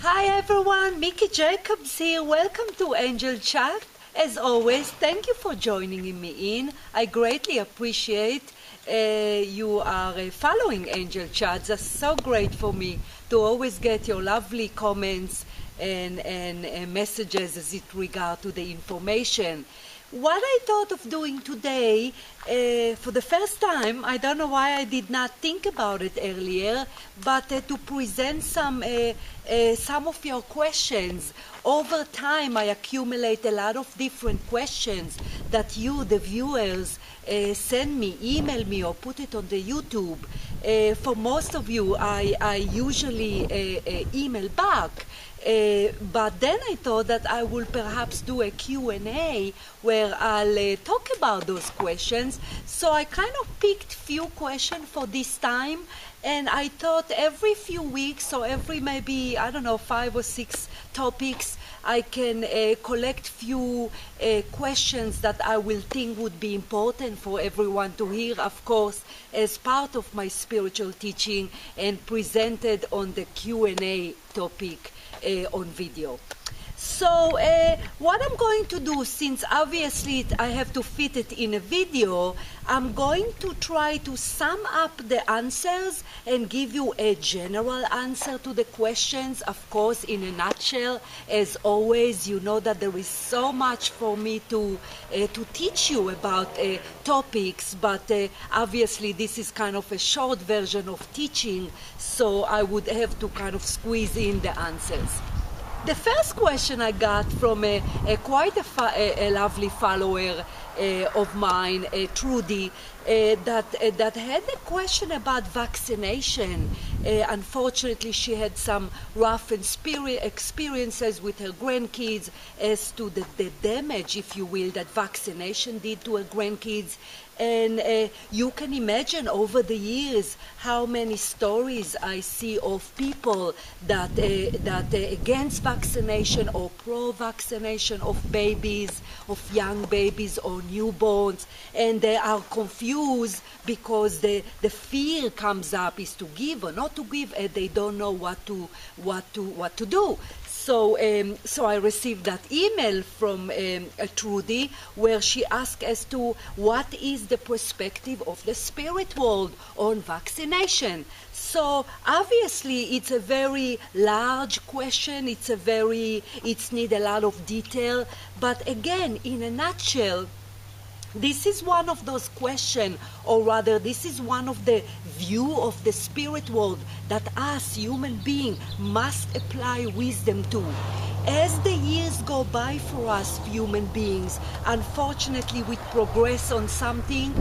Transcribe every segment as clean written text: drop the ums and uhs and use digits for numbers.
Hi everyone, Miki Jacobs here. Welcome to Angel Chat. As always, thank you for joining me in. I greatly appreciate you are following Angel Chat. That's so great for me to always get your lovely comments and messages as it regard to the information. What I thought of doing today, for the first time, I don't know why I did not think about it earlier, but to present some of your questions. Over time, I accumulate a lot of different questions that you, the viewers, send me, email me, or put it on the YouTube. For most of you, I usually email back. But then I thought that I will perhaps do a Q&A where I'll talk about those questions. So I kind of picked few questions for this time, and I thought every few weeks or every maybe, I don't know, 5 or 6 topics, I can collect few questions that I will think would be important for everyone to hear, of course, as part of my spiritual teaching and presented on the Q&A topic on video. So what I'm going to do, since obviously I have to fit it in a video, I'm going to try to sum up the answers and give you a general answer to the questions, of course, in a nutshell. As always, you know that there is so much for me to teach you about topics, but obviously this is kind of a short version of teaching, so I would have to kind of squeeze in the answers. The first question I got from quite a lovely follower of mine, Trudy, that had a question about vaccination. Unfortunately, she had some rough experiences with her grandkids as to the damage, if you will, that vaccination did to her grandkids. And you can imagine over the years how many stories I see of people that against vaccination or pro-vaccination of babies, of young babies or newborns, and they are confused because the fear comes up is to give or not to give, and they don't know what to do. So I received that email from Trudy where she asked as to what is the perspective of the spirit world on vaccination. So obviously it's a very large question, it needs a lot of detail, but again, in a nutshell, this is one of those questions, or rather this is one of the view of the spirit world that us human beings must apply wisdom to. As the years go by for us human beings, unfortunately we progress on something,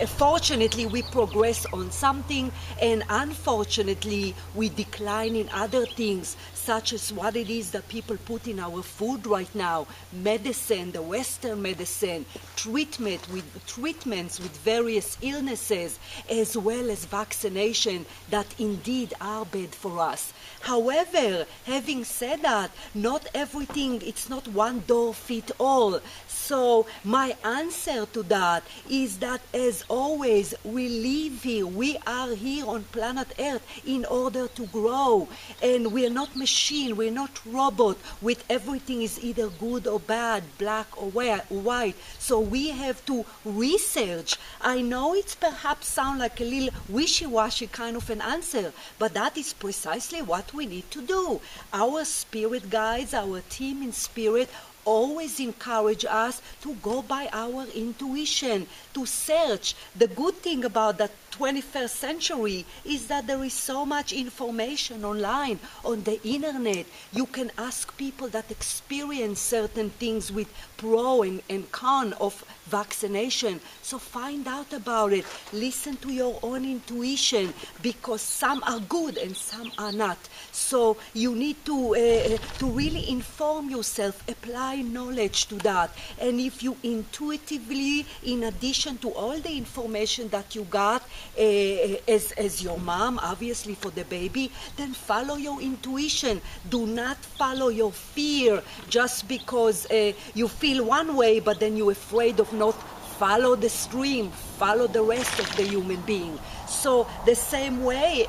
fortunately we progress on something, and unfortunately we decline in other things, such as what it is that people put in our food right now, medicine, the Western medicine, treatments with various illnesses, as well as vaccination that indeed are bad for us. However, having said that, not everything, it's not one door fit all. So my answer to that is that, as always, we live here, we are here on planet Earth in order to grow, and we're not machine, we're not robot with everything is either good or bad, black or white. So we have to research. I know it's perhaps sound like a little wishy-washy kind of an answer, but that is precisely what we need to do. Our spirit guides, our team in spirit, always encourage us to go by our intuition, to search. The good thing about the 21st century is that there is so much information online, on the internet. You can ask people that experience certain things with pro and con of vaccination. So find out about it. Listen to your own intuition, because some are good and some are not. So you need to really inform yourself, apply knowledge to that. And if you intuitively, in addition to all the information that you got as your mom, obviously for the baby, then follow your intuition. Do not follow your fear just because you feel one way, but then you're afraid of not follow the stream, follow the rest of the human being. So the same way,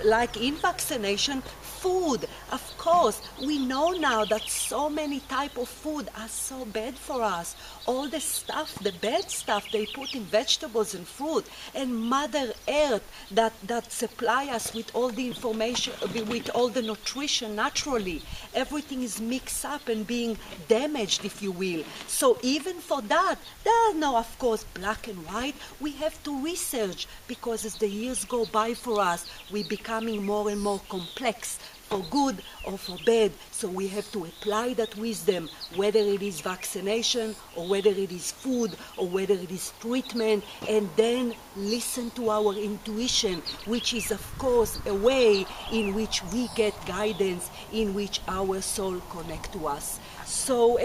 like in vaccination, food, of course, we know now that so many type of food are so bad for us. All the stuff, the bad stuff they put in vegetables and fruit, and Mother Earth that supply us with all the information, with all the nutrition naturally. Everything is mixed up and being damaged, if you will. So even for that, there are no, of course, black and white. We have to research, because as the years go by for us, we're becoming more and more complex, for good or for bad. So we have to apply that wisdom, whether it is vaccination or whether it is food or whether it is treatment, and then listen to our intuition, which is of course a way in which we get guidance, in which our soul connect to us. So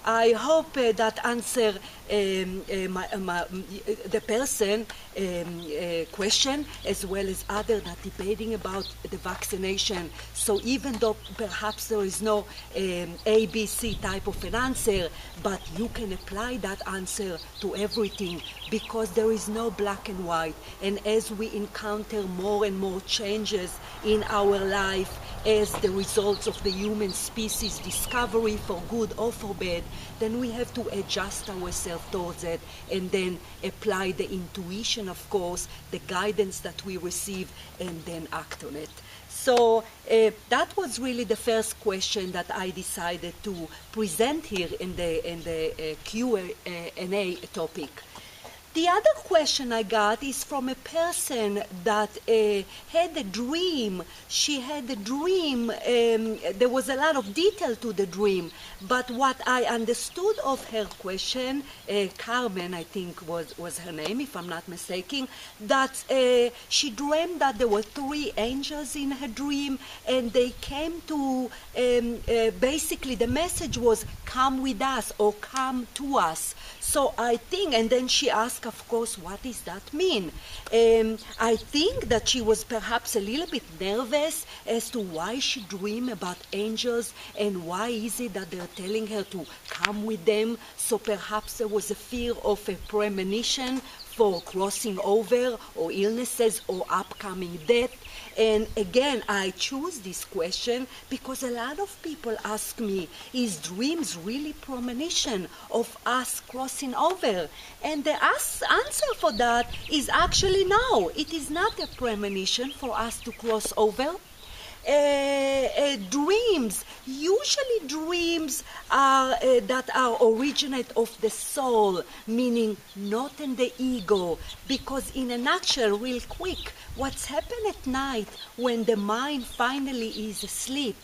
I hope that answer the person question, as well as other that debating about the vaccination. So even though perhaps there is no A, B, C type of an answer, but you can apply that answer to everything, because there is no black and white. And as we encounter more and more changes in our life as the results of the human species discovery, for good or for bad, then we have to adjust ourselves towards it, and then apply the intuition, of course, the guidance that we receive, and then act on it. So that was really the first question that I decided to present here in the Q&A topic. The other question I got is from a person that had a dream. She had a dream, there was a lot of detail to the dream, but what I understood of her question, Carmen, I think was her name, if I'm not mistaken, that she dreamed that there were 3 angels in her dream, and they came to, basically the message was, come with us or come to us. So I think, and then she asked, of course, what does that mean? I think that she was perhaps a little bit nervous as to why she dreamed about angels, and why is it that they're telling her to come with them. So perhaps there was a fear of a premonition for crossing over, or illnesses, or upcoming death. And again, I choose this question because a lot of people ask me, is dreams really premonition of us crossing over? And the answer for that is actually no. It is not a premonition for us to cross over. Dreams, usually dreams are that are originate of the soul, meaning not in the ego, because in a nutshell, real quick, what's happened at night when the mind finally is asleep,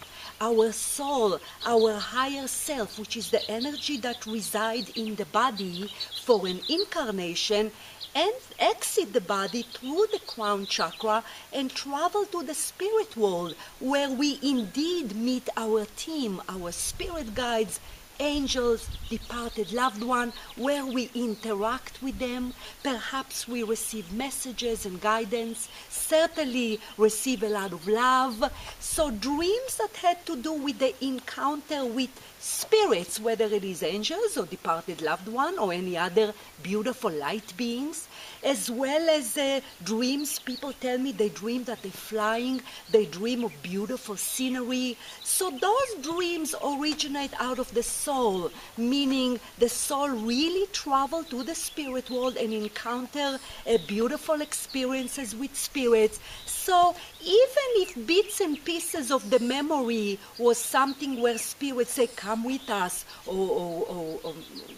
our soul, our higher self, which is the energy that resides in the body for an incarnation, and exit the body through the crown chakra and travel to the spirit world, where we indeed meet our team, our spirit guides, angels, departed loved one, where we interact with them. Perhaps we receive messages and guidance, certainly receive a lot of love. So dreams that had to do with the encounter with spirits, whether it is angels or departed loved one or any other beautiful light beings, as well as dreams. People tell me they dream that they're flying, they dream of beautiful scenery. So those dreams originate out of the soul, meaning the soul really travel to the spirit world and encounter beautiful experiences with spirits. So even if bits and pieces of the memory was something where spirits say, come with us, or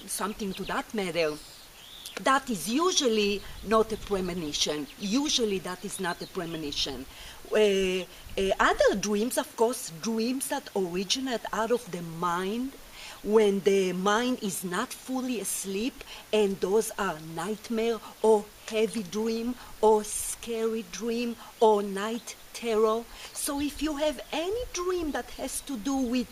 something to that matter, that is usually not a premonition. Usually that is not a premonition. Other dreams, of course, dreams that originate out of the mind, when the mind is not fully asleep, and those are nightmare or heavy dream or scary dream or night terror. So if you have any dream that has to do with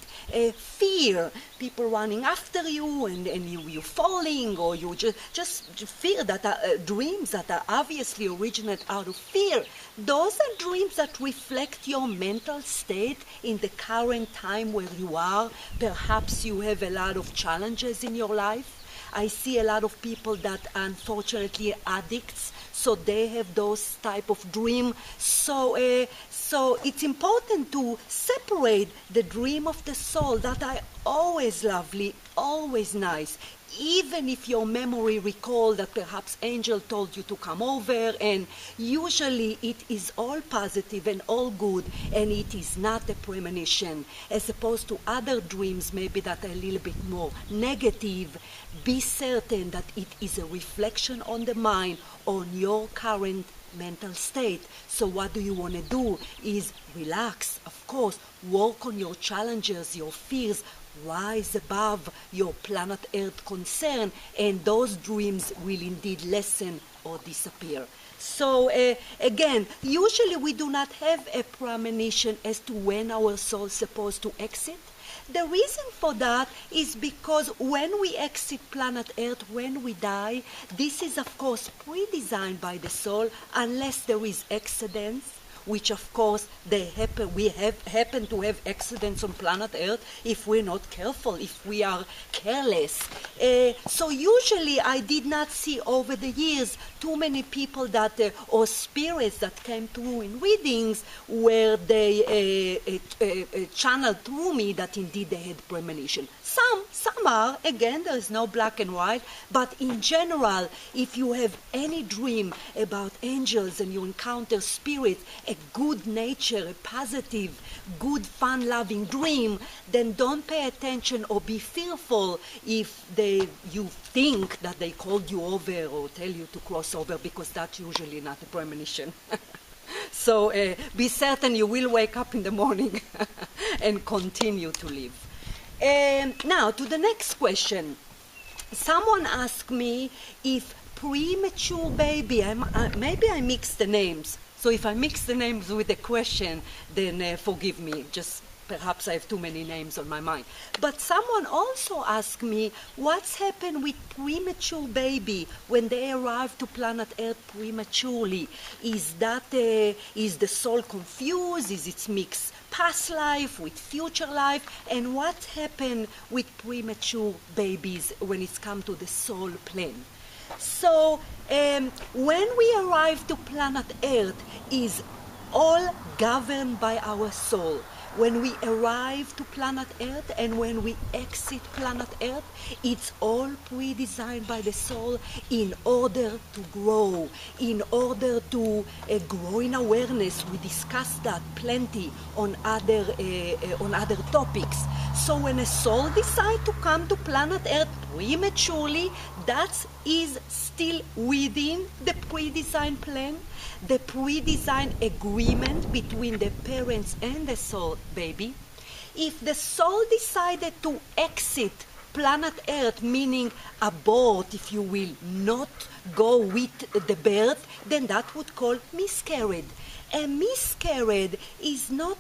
fear, people running after you, and you falling, or you just fear, that dreams that are obviously originate out of fear, those are dreams that reflect your mental state in the current time where you are. Perhaps you have a lot of challenges in your life. I see a lot of people that unfortunately are addicts, so they have those type of dream. So it's important to separate the dream of the soul that are always lovely, always nice. Even if your memory recall that perhaps angel told you to come over, and usually it is all positive and all good, and it is not a premonition, as opposed to other dreams maybe that are a little bit more negative. Be certain that it is a reflection on the mind, on your current mental state. So what do you want to do is relax, of course, work on your challenges, your fears, rise above your planet Earth concern, and those dreams will indeed lessen or disappear. So again, usually we do not have a premonition as to when our soul is supposed to exit. The reason for that is because when we exit planet Earth, when we die, this is of course pre-designed by the soul, unless there is accidents, which of course we happen to have accidents on planet Earth if we're not careful, if we are careless. So usually I did not see over the years too many people that, or spirits that came through in readings where they channeled through me that indeed they had premonition. Some are, again, there is no black and white, but in general, if you have any dream about angels and you encounter spirits, a good nature, a positive, good, fun-loving dream, then don't pay attention or be fearful if you think that they called you over or tell you to cross over, because that's usually not a premonition. So be certain you will wake up in the morning and continue to live. Now, to the next question. Someone asked me if premature baby, maybe I mixed the names. So if I mix the names with the question, then forgive me. Just perhaps I have too many names on my mind. But someone also asked me what's happened with premature baby when they arrive to planet Earth prematurely. Is the soul confused? Is it mixed past life with future life? And what happened with premature babies when it's come to the soul plane? So when we arrive to planet Earth is all governed by our soul. When we arrive to planet Earth and when we exit planet Earth, it's all pre-designed by the soul in order to grow, in order to grow in awareness. We discussed that plenty on other topics. So when a soul decides to come to planet Earth prematurely, that is still within the pre-designed plan, the pre-designed agreement between the parents and the soul baby. If the soul decided to exit planet Earth, meaning abort, if you will, not go with the birth, then that would call miscarried. A miscarried is not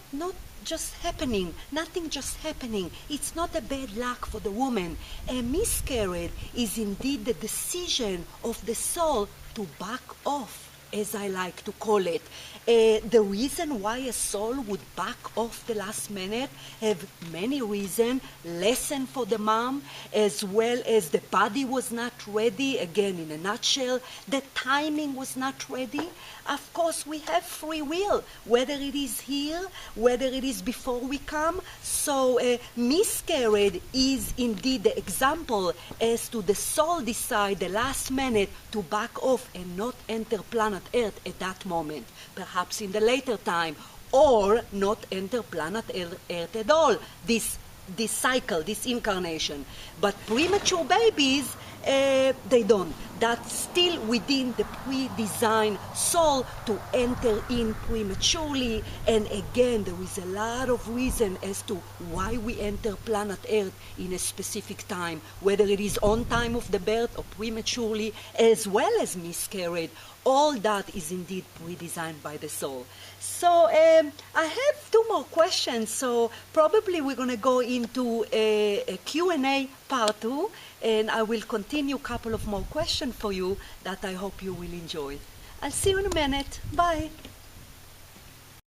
just happening, nothing just happening. It's not a bad luck for the woman. A miscarriage is indeed the decision of the soul to back off, as I like to call it. The reason why a soul would back off the last minute have many reasons. Lesson for the mom, as well as the body was not ready. Again, in a nutshell, the timing was not ready. Of course, we have free will, whether it is here, whether it is before we come. So miscarriage is indeed the example as to the soul decide the last minute to back off and not enter planet Earth at that moment, perhaps in the later time, or not enter planet Earth at all, this cycle, this incarnation. But premature babies, they don't. That's still within the pre-designed soul to enter in prematurely. And again, there is a lot of reason as to why we enter planet Earth in a specific time, whether it is on time of the birth or prematurely, as well as miscarriage. All that is indeed pre-designed by the soul. So I have two more questions, so probably we're going to go into a Q&A part 2, and I will continue a couple of more questions for you that I hope you will enjoy. I'll see you in a minute. Bye.